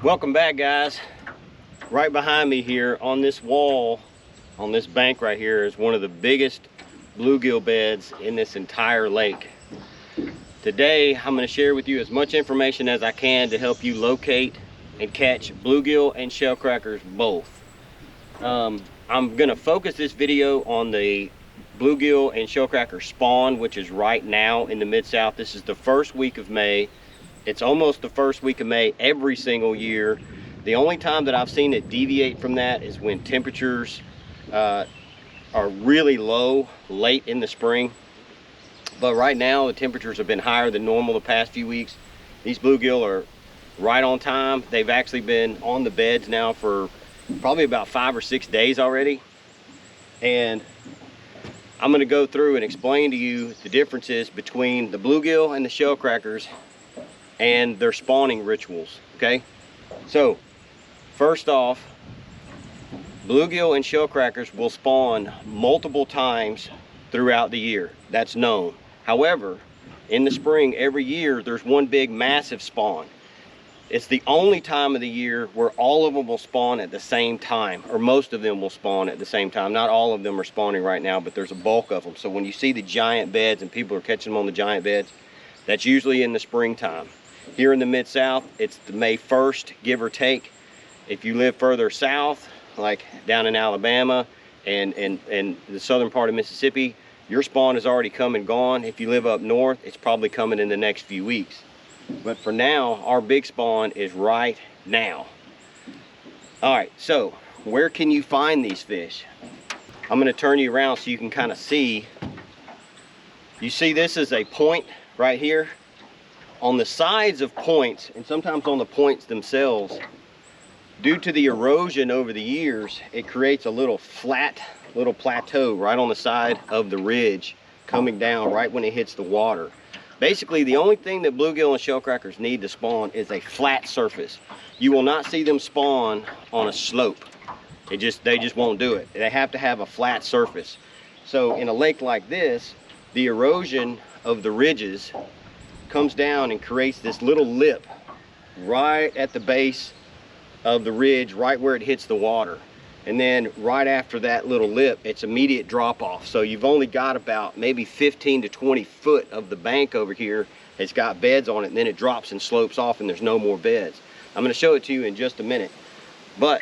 Welcome back, guys. Right behind me here on this wall, on this bank right here, is one of the biggest bluegill beds in this entire lake. Today I'm going to share with you as much information as I can to help you locate and catch bluegill and shellcrackers both. I'm going to focus this video on the bluegill and shellcracker spawn, which is right now in the Mid-South. This is the first week of May. It's almost the first week of May every single year. The only time that I've seen it deviate from that is when temperatures are really low late in the spring. But right now the temperatures have been higher than normal the past few weeks. These bluegill are right on time. They've actually been on the beds now for probably about 5 or 6 days already. And I'm going to go through and explain to you the differences between the bluegill and the shellcrackers and their spawning rituals. Okay, so first off, bluegill and shellcrackers will spawn multiple times throughout the year. That's known. However, in the spring every year there's one big massive spawn. It's the only time of the year where all of them will spawn at the same time, or most of them will spawn at the same time. Not all of them are spawning right now, but there's a bulk of them. So when you see the giant beds and people are catching them on the giant beds, that's usually in the springtime. Here in the Mid-South, it's the May 1st, give or take. If you live further south, like down in Alabama and the southern part of Mississippi, your spawn is already come and gone. If you live up north, it's probably coming in the next few weeks. But for now, our big spawn is right now. All right, so where can you find these fish? I'm gonna turn you around so you can kind of see. You see this is a point right here. On the sides of points, and sometimes on the points themselves, due to the erosion over the years, it creates a little flat, little plateau right on the side of the ridge coming down right when it hits the water. Basically, the only thing that bluegill and shellcrackers need to spawn is a flat surface. You will not see them spawn on a slope. They just won't do it. They have to have a flat surface. So in a lake like this, the erosion of the ridges comes down and creates this little lip right at the base of the ridge, right where it hits the water. And then right after that little lip, it's immediate drop off. So you've only got about maybe 15 to 20 foot of the bank over here. It's got beds on it, and then it drops and slopes off and there's no more beds. I'm going to show it to you in just a minute. But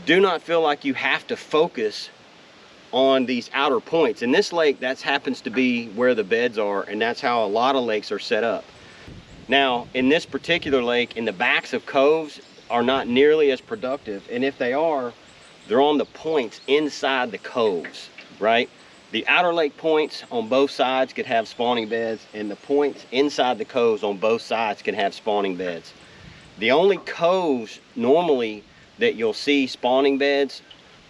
do not feel like you have to focus on these outer points. In this lake, that happens to be where the beds are, and that's how a lot of lakes are set up. Now, in this particular lake, in the backs of coves are not nearly as productive, and if they are, they're on the points inside the coves, right? The outer lake points on both sides could have spawning beds, and the points inside the coves on both sides can have spawning beds. The only coves normally that you'll see spawning beds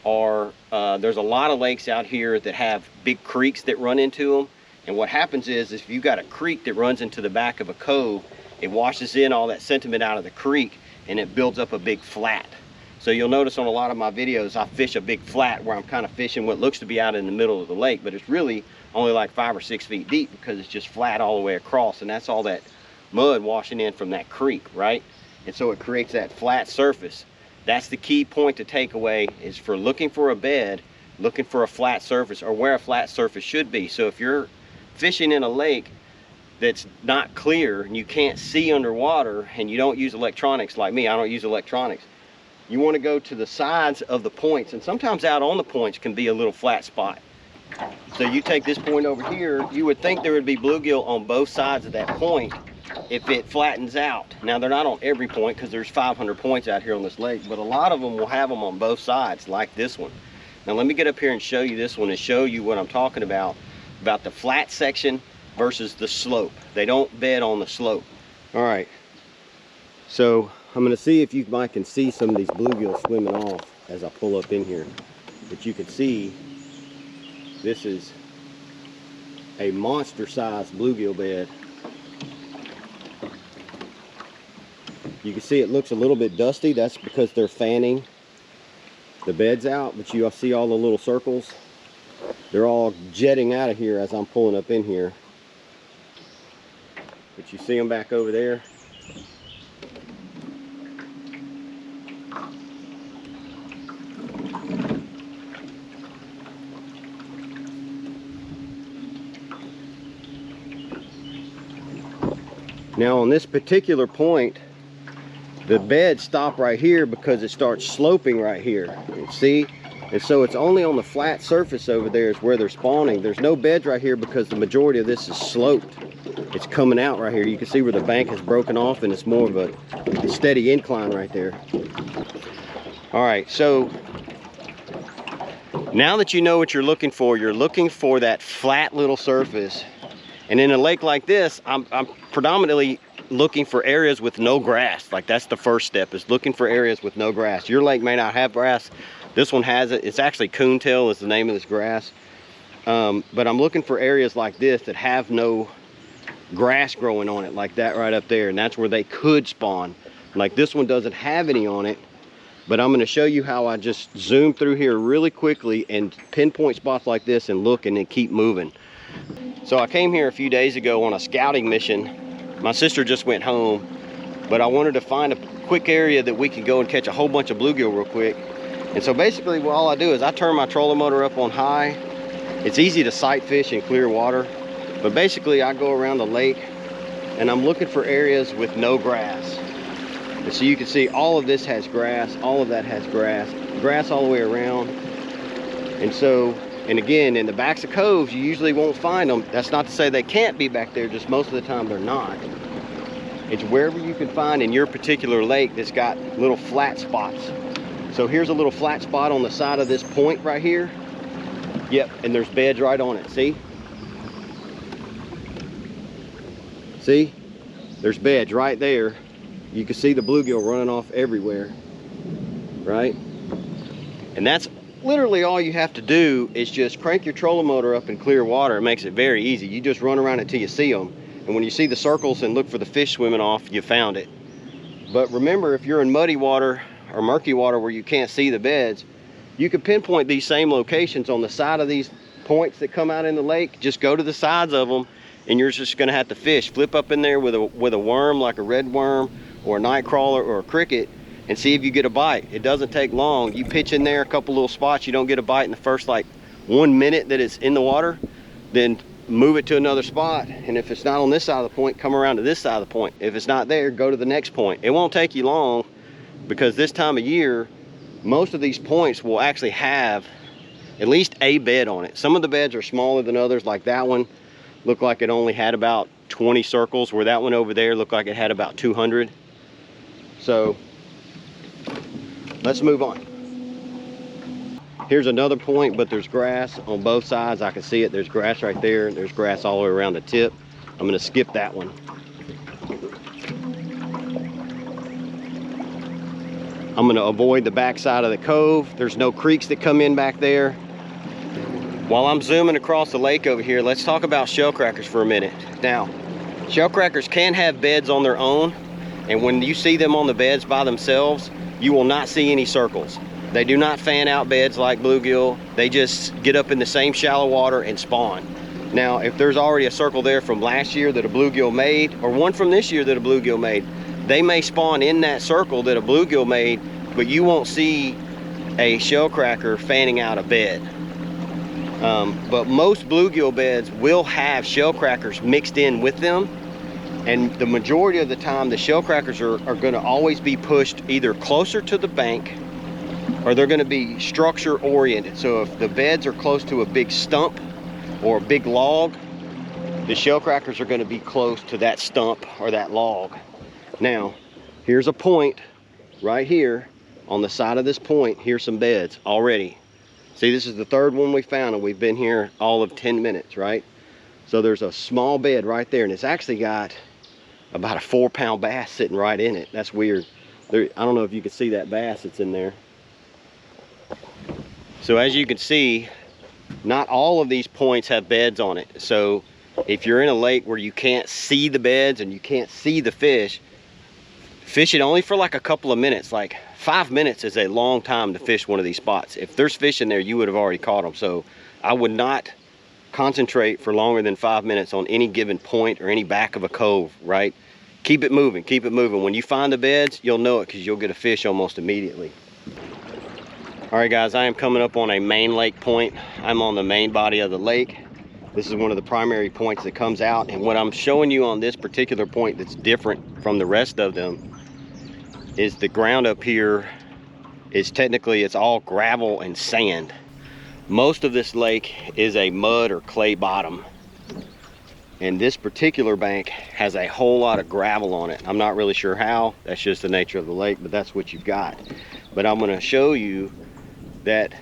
are, there's a lot of lakes out here that have big creeks that run into them. And what happens is if you've got a creek that runs into the back of a cove, it washes in all that sediment out of the creek and it builds up a big flat. So you'll notice on a lot of my videos, I fish a big flat where I'm kind of fishing what looks to be out in the middle of the lake, but it's really only like 5 or 6 feet deep because it's just flat all the way across, and that's all that mud washing in from that creek, right? And so it creates that flat surface. That's the key point to take away, is for looking for a bed, looking for a flat surface, or where a flat surface should be. So if you're fishing in a lake that's not clear and you can't see underwater and you don't use electronics like me, I don't use electronics, you want to go to the sides of the points, and sometimes out on the points can be a little flat spot. So you take this point over here, you would think there would be bluegill on both sides of that point if it flattens out. Now, they're not on every point because there's 500 points out here on this lake, but a lot of them will have them on both sides, like this one. Now let me get up here and show you this one and show you what I'm talking about the flat section versus the slope. They don't bed on the slope. All right, so I'm gonna see if you might can see some of these bluegill swimming off as I pull up in here. But you can see this is a monster sized bluegill bed. You can see it looks a little bit dusty. That's because they're fanning the beds out, but you see all the little circles. They're all jetting out of here as I'm pulling up in here. But you see them back over there. Now on this particular point, the beds stop right here because it starts sloping right here. See? And so it's only on the flat surface over there is where they're spawning. There's no beds right here because the majority of this is sloped. It's coming out right here. You can see where the bank has broken off and it's more of a steady incline right there. All right, so now that you know what you're looking for that flat little surface. And in a lake like this, I'm predominantly looking for areas with no grass. Like that's the first step, is looking for areas with no grass. Your lake may not have grass. This one has it. It's actually coontail is the name of this grass. But I'm looking for areas like this that have no grass growing on it, like that right up there. And that's where they could spawn. Like this one doesn't have any on it. But I'm going to show you how I just zoom through here really quickly and pinpoint spots like this and look and then keep moving. So I came here a few days ago on a scouting mission. My sister just went home, but I wanted to find a quick area that we could go and catch a whole bunch of bluegill real quick. And so basically what all I do is I turn my trolling motor up on high. It's easy to sight fish in clear water, but basically I go around the lake and I'm looking for areas with no grass. And so you can see all of this has grass, all of that has grass all the way around. And so, and again, in the backs of coves, you usually won't find them. That's not to say they can't be back there, just most of the time they're not. It's wherever you can find in your particular lake that's got little flat spots. So here's a little flat spot on the side of this point right here. Yep, and there's beds right on it, see? See? There's beds right there. You can see the bluegill running off everywhere, right? And that's literally all you have to do is just crank your trolling motor up in clear water. It makes it very easy. You just run around it till you see them. And when you see the circles and look for the fish swimming off, you found it. But remember, if you're in muddy water or murky water where you can't see the beds, you can pinpoint these same locations on the side of these points that come out in the lake. Just go to the sides of them and you're just gonna have to fish. Flip up in there with a worm like a red worm or a night crawler or a cricket and see if you get a bite. It doesn't take long. You pitch in there a couple little spots, you don't get a bite in the first like 1 minute that it's in the water, then move it to another spot. And if it's not on this side of the point, come around to this side of the point. If it's not there, go to the next point. It won't take you long because this time of year, most of these points will actually have at least a bed on it. Some of the beds are smaller than others, like that one looked like it only had about 20 circles, where that one over there looked like it had about 200. So let's move on. Here's another point, but there's grass on both sides. I can see it. There's grass right there. There's grass all the way around the tip. I'm going to skip that one. I'm going to avoid the back side of the cove. There's no creeks that come in back there. While I'm zooming across the lake over here, let's talk about shellcrackers for a minute. Now, shellcrackers can have beds on their own, and when you see them on the beds by themselves, you will not see any circles. They do not fan out beds like bluegill. They just get up in the same shallow water and spawn. Now, if there's already a circle there from last year that a bluegill made, or one from this year that a bluegill made, they may spawn in that circle that a bluegill made, but you won't see a shellcracker fanning out a bed. But most bluegill beds will have shellcrackers mixed in with them, and the majority of the time the shellcrackers are going to always be pushed either closer to the bank or they're going to be structure oriented. So if the beds are close to a big stump or a big log, the shellcrackers are going to be close to that stump or that log. Now, here's a point right here on the side of this point. Here's some beds already. See, this is the third one we found, and we've been here all of 10 minutes, right? So there's a small bed right there, and it's actually got about a 4-pound bass sitting right in it. That's weird. I don't know if you can see that bass that's in there. So as you can see, not all of these points have beds on it. So if you're in a lake where you can't see the beds and you can't see the fish, fish it only for like a couple of minutes. Like 5 minutes is a long time to fish one of these spots. If there's fish in there, you would have already caught them. So I would not concentrate for longer than 5 minutes on any given point or any back of a cove, right? Keep it moving, keep it moving. When you find the beds, you'll know it because you'll get a fish almost immediately. All right, guys, I am coming up on a main lake point. I'm on the main body of the lake. This is one of the primary points that comes out, and what I'm showing you on this particular point that's different from the rest of them is the ground up here is technically, it's all gravel and sand. Most of this lake is a mud or clay bottom, and this particular bank has a whole lot of gravel on it. I'm not really sure how, that's just the nature of the lake, but that's what you've got. But I'm going to show you that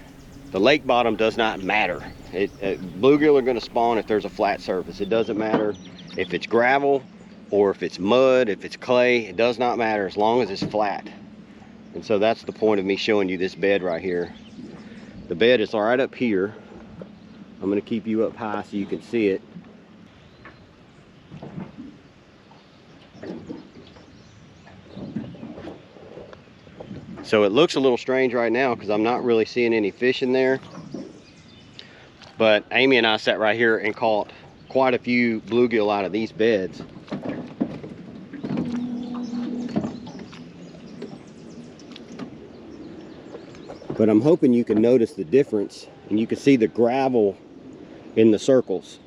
the lake bottom does not matter. Bluegill are going to spawn if there's a flat surface. It doesn't matter if it's gravel or if it's mud, if it's clay, it does not matter as long as it's flat. And so that's the point of me showing you this bed right here. The bed is right up here. I'm going to keep you up high so you can see it. So it looks a little strange right now because I'm not really seeing any fish in there. But Amy and I sat right here and caught quite a few bluegill out of these beds. But I'm hoping you can notice the difference and you can see the gravel in the circles,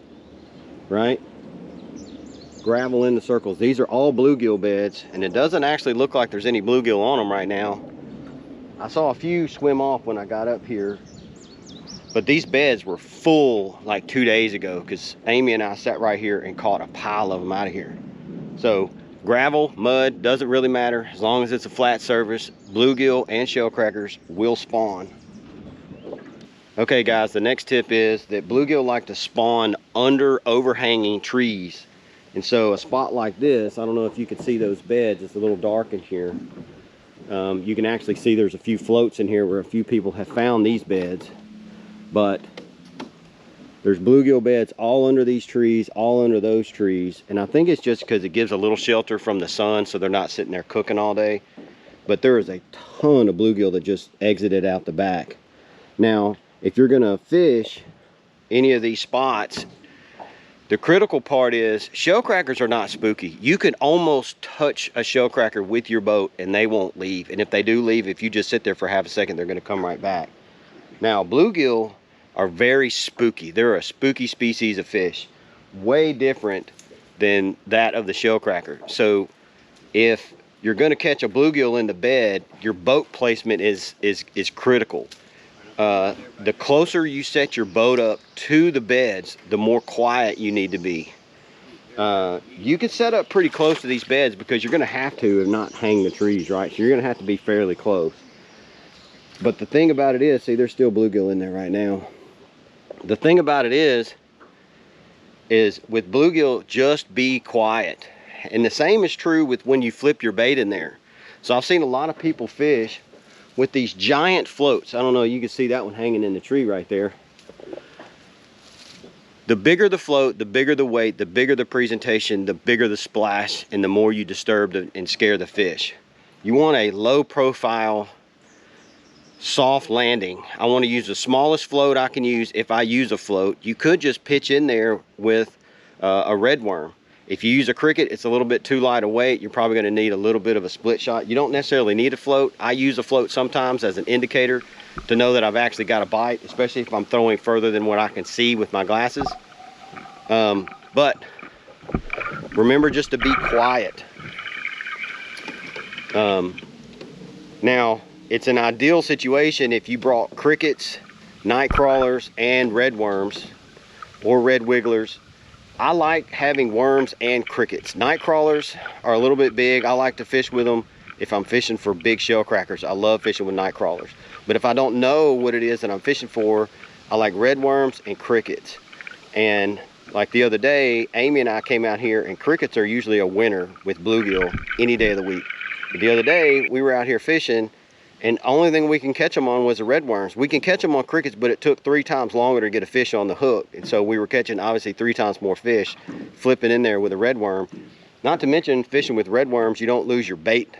right? Gravel in the circles. These are all bluegill beds, and it doesn't actually look like there's any bluegill on them right now. I saw a few swim off when I got up here, but these beds were full like 2 days ago because Amy and I sat right here and caught a pile of them out of here. So gravel, mud, doesn't really matter as long as it's a flat surface. Bluegill and shellcrackers will spawn. Okay guys, the next tip is that bluegill like to spawn under overhanging trees. And so a spot like this, I don't know if you can see those beds, it's a little dark in here. You can actually see there's a few floats in here where a few people have found these beds. But there's bluegill beds all under these trees, all under those trees. And I think it's just because it gives a little shelter from the sun so they're not sitting there cooking all day. But there is a ton of bluegill that just exited out the back. Now, if you're gonna fish any of these spots, the critical part is shellcrackers are not spooky. You can almost touch a shellcracker with your boat and they won't leave. And if they do leave, if you just sit there for half a second, they're gonna come right back. Now, bluegill are very spooky. They're a spooky species of fish, way different than that of the shellcracker. So if you're going to catch a bluegill in the bed, your boat placement is critical. The closer you set your boat up to the beds, the more quiet you need to be. You can set up pretty close to these beds because you're going to have to and not hang the trees, right? So you're going to have to be fairly close. But the thing about it is, see, there's still bluegill in there right now. The thing about it is with bluegill, just be quiet. And the same is true with when you flip your bait in there. So I've seen a lot of people fish with these giant floats. I don't know, you can see that one hanging in the tree right there. The bigger the float, the bigger the weight, the bigger the presentation, the bigger the splash, and the more you disturb and scare the fish. You want a low profile, soft landing. I want to use the smallest float I can use if I use a float. You could just pitch in there with a red worm. If you use a cricket, it's a little bit too light a weight. You're probably going to need a little bit of a split shot. You don't necessarily need a float. I use a float sometimes as an indicator to know that I've actually got a bite, especially if I'm throwing further than what I can see with my glasses. But remember just to be quiet. Now, it's an ideal situation if you brought crickets, night crawlers, and red worms or red wigglers. I like having worms and crickets. Night crawlers are a little bit big. I like to fish with them if I'm fishing for big shellcrackers. I love fishing with night crawlers. But if I don't know what it is that I'm fishing for, I like red worms and crickets. And like the other day, Amy and I came out here, and crickets are usually a winner with bluegill any day of the week. But the other day, we were out here fishing, and the only thing we can catch them on was the red worms. We can catch them on crickets, but it took 3 times longer to get a fish on the hook. And so we were catching obviously 3 times more fish, flipping in there with a red worm. Not to mention, fishing with red worms, you don't lose your bait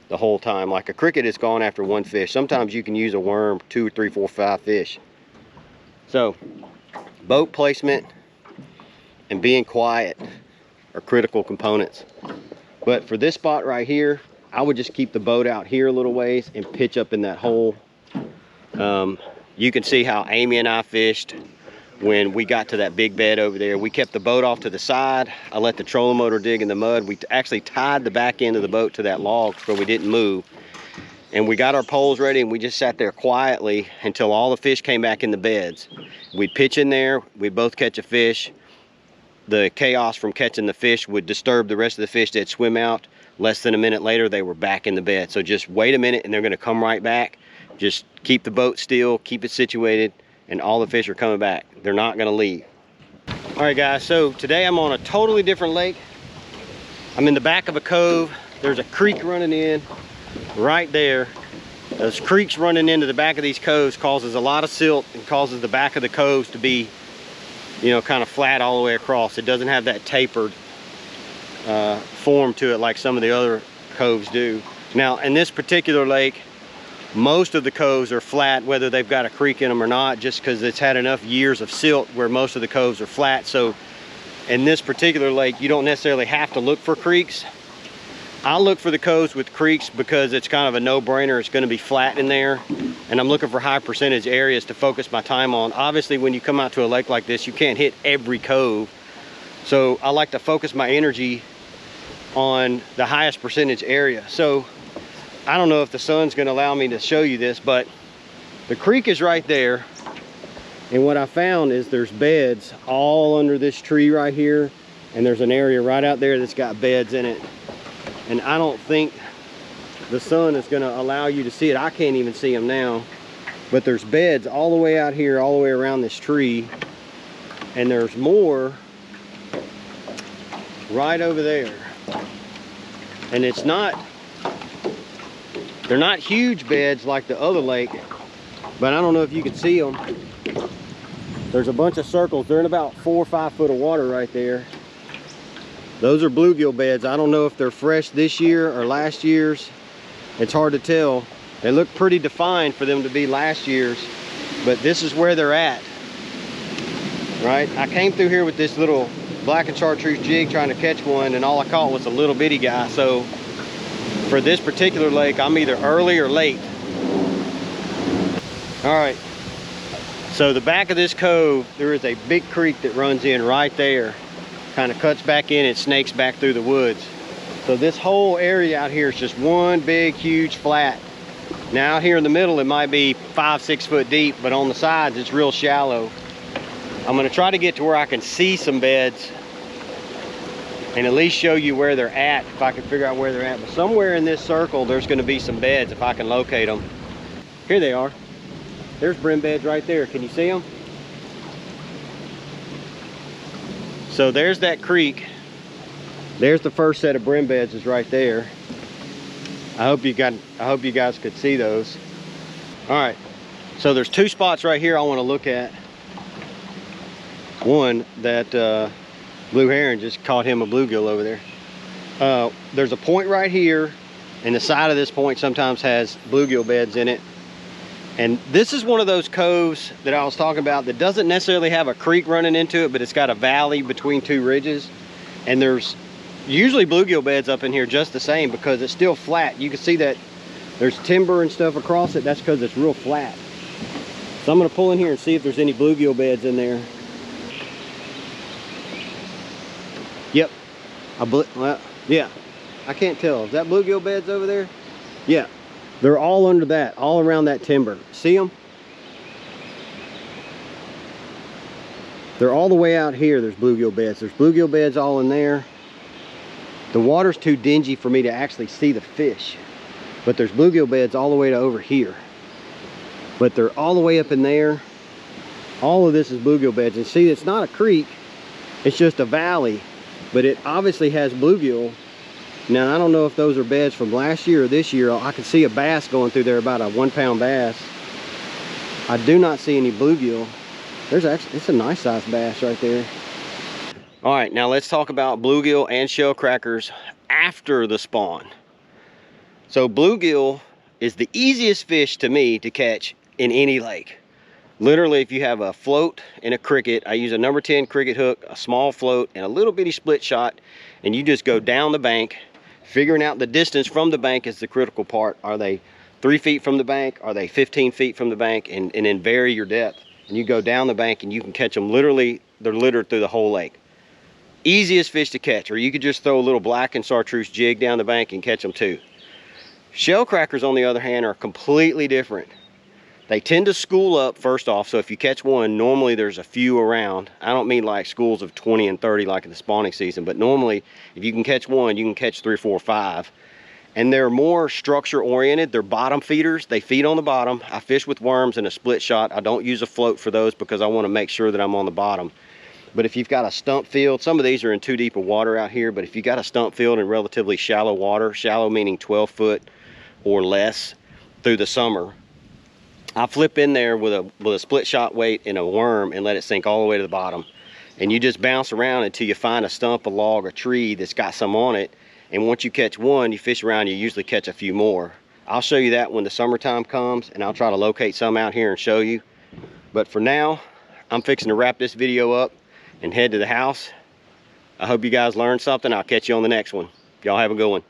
the whole time. Like a cricket is gone after 1 fish. Sometimes you can use a worm 2, 3, 4, 5 fish. So boat placement and being quiet are critical components. But for this spot right here, I would just keep the boat out here a little ways and pitch up in that hole. You can see how Amy and I fished when we got to that big bed over there. We kept the boat off to the side. I let the trolling motor dig in the mud. We actually tied the back end of the boat to that log so we didn't move. And we got our poles ready, and we just sat there quietly until all the fish came back in the beds. We'd pitch in there, we'd both catch a fish. The chaos from catching the fish would disturb the rest of the fish. They'd swim out. Less than a minute later, they were back in the bed. So just wait a minute and they're gonna come right back. Just keep the boat still, keep it situated, and all the fish are coming back. They're not gonna leave. All right guys, so today I'm on a totally different lake. I'm in the back of a cove. There's a creek running in right there. Those creeks running into the back of these coves causes a lot of silt and causes the back of the coves to be, you know, kind of flat all the way across. It doesn't have that tapered form to it like some of the other coves do. Now in this particular lake, most of the coves are flat, whether they've got a creek in them or not, just because it's had enough years of silt where most of the coves are flat. So in this particular lake, you don't necessarily have to look for creeks. I look for the coves with creeks because it's kind of a no-brainer. It's going to be flat in there, and I'm looking for high percentage areas to focus my time on. Obviously, when you come out to a lake like this, you can't hit every cove. So I like to focus my energy on the highest percentage area. So I don't know if the sun's going to allow me to show you this, but the creek is right there. And what I found is there's beds all under this tree right here. And there's an area right out there that's got beds in it. And I don't think the sun is going to allow you to see it. I can't even see them now. But there's beds all the way out here, all the way around this tree. And there's more right over there. And it's not, they're not huge beds like the other lake, but I don't know if you can see them. There's a bunch of circles. They're in about 4 or 5 foot of water right there. Those are bluegill beds. I don't know if they're fresh this year or last year's. It's hard to tell. They look pretty defined for them to be last year's, but this is where they're at, right? I came through here with this little black and chartreuse jig trying to catch one, and all I caught was a little bitty guy. So for this particular lake, I'm either early or late. All right, so the back of this cove, there is a big creek that runs in right there, kind of cuts back in and snakes back through the woods. So this whole area out here is just one big huge flat. Now here in the middle, it might be 5 or 6 foot deep, but on the sides it's real shallow. I'm going to try to get to where I can see some beds and at least show you where they're at, if I can figure out where they're at. But somewhere in this circle, there's going to be some beds if I can locate them. Here they are. There's brim beds right there. Can you see them? So there's that creek. There's the first set of brim beds is right there. I hope you guys could see those. All right. So there's 2 spots right here I want to look at. One that blue heron just caught him a bluegill over there. There's a point right here, and the side of this point sometimes has bluegill beds in it. And this is one of those coves that I was talking about that doesn't necessarily have a creek running into it, but it's got a valley between 2 ridges. And there's usually bluegill beds up in here just the same because it's still flat. You can see that there's timber and stuff across it. That's because it's real flat. So I'm gonna pull in here and see if there's any bluegill beds in there. Yep, well, yeah, I can't tell. Is that bluegill beds over there? Yeah, they're all under that, all around that timber. See them? They're all the way out here. There's bluegill beds. There's bluegill beds all in there. The water's too dingy for me to actually see the fish, but there's bluegill beds all the way to over here. But they're all the way up in there. All of this is bluegill beds. And see, it's not a creek, it's just a valley. But it obviously has bluegill. Now, I don't know if those are beds from last year or this year. I can see a bass going through there, about a 1-pound bass. I do not see any bluegill. There's actually, it's a nice sized bass right there. All right, now let's talk about bluegill and shellcrackers after the spawn. So bluegill is the easiest fish to me to catch in any lake. Literally, if you have a float and a cricket, I use a number 10 cricket hook, a small float, and a little bitty split shot, and you just go down the bank. Figuring out the distance from the bank is the critical part. Are they 3 feet from the bank? Are they 15 feet from the bank? And then vary your depth. and you go down the bank and you can catch them literally, they're littered through the whole lake. Easiest fish to catch, or you could just throw a little black and chartreuse jig down the bank and catch them too. Shellcrackers, on the other hand, are completely different. They tend to school up first off, so if you catch one, normally there's a few around. I don't mean like schools of 20 and 30 like in the spawning season, but normally if you can catch one, you can catch 3, 4, 5. And they're more structure oriented. They're bottom feeders. They feed on the bottom. I fish with worms and a split shot. I don't use a float for those because I want to make sure that I'm on the bottom. But if you've got a stump field, some of these are in too deep of water out here, but if you got a stump field in relatively shallow water, shallow meaning 12 foot or less through the summer, I flip in there with a split shot weight and a worm and let it sink all the way to the bottom. And you just bounce around until you find a stump, a log, a tree that's got some on it. And once you catch one, you fish around, you usually catch a few more. I'll show you that when the summertime comes, and I'll try to locate some out here and show you. But for now, I'm fixing to wrap this video up and head to the house. I hope you guys learned something. I'll catch you on the next one. Y'all have a good one.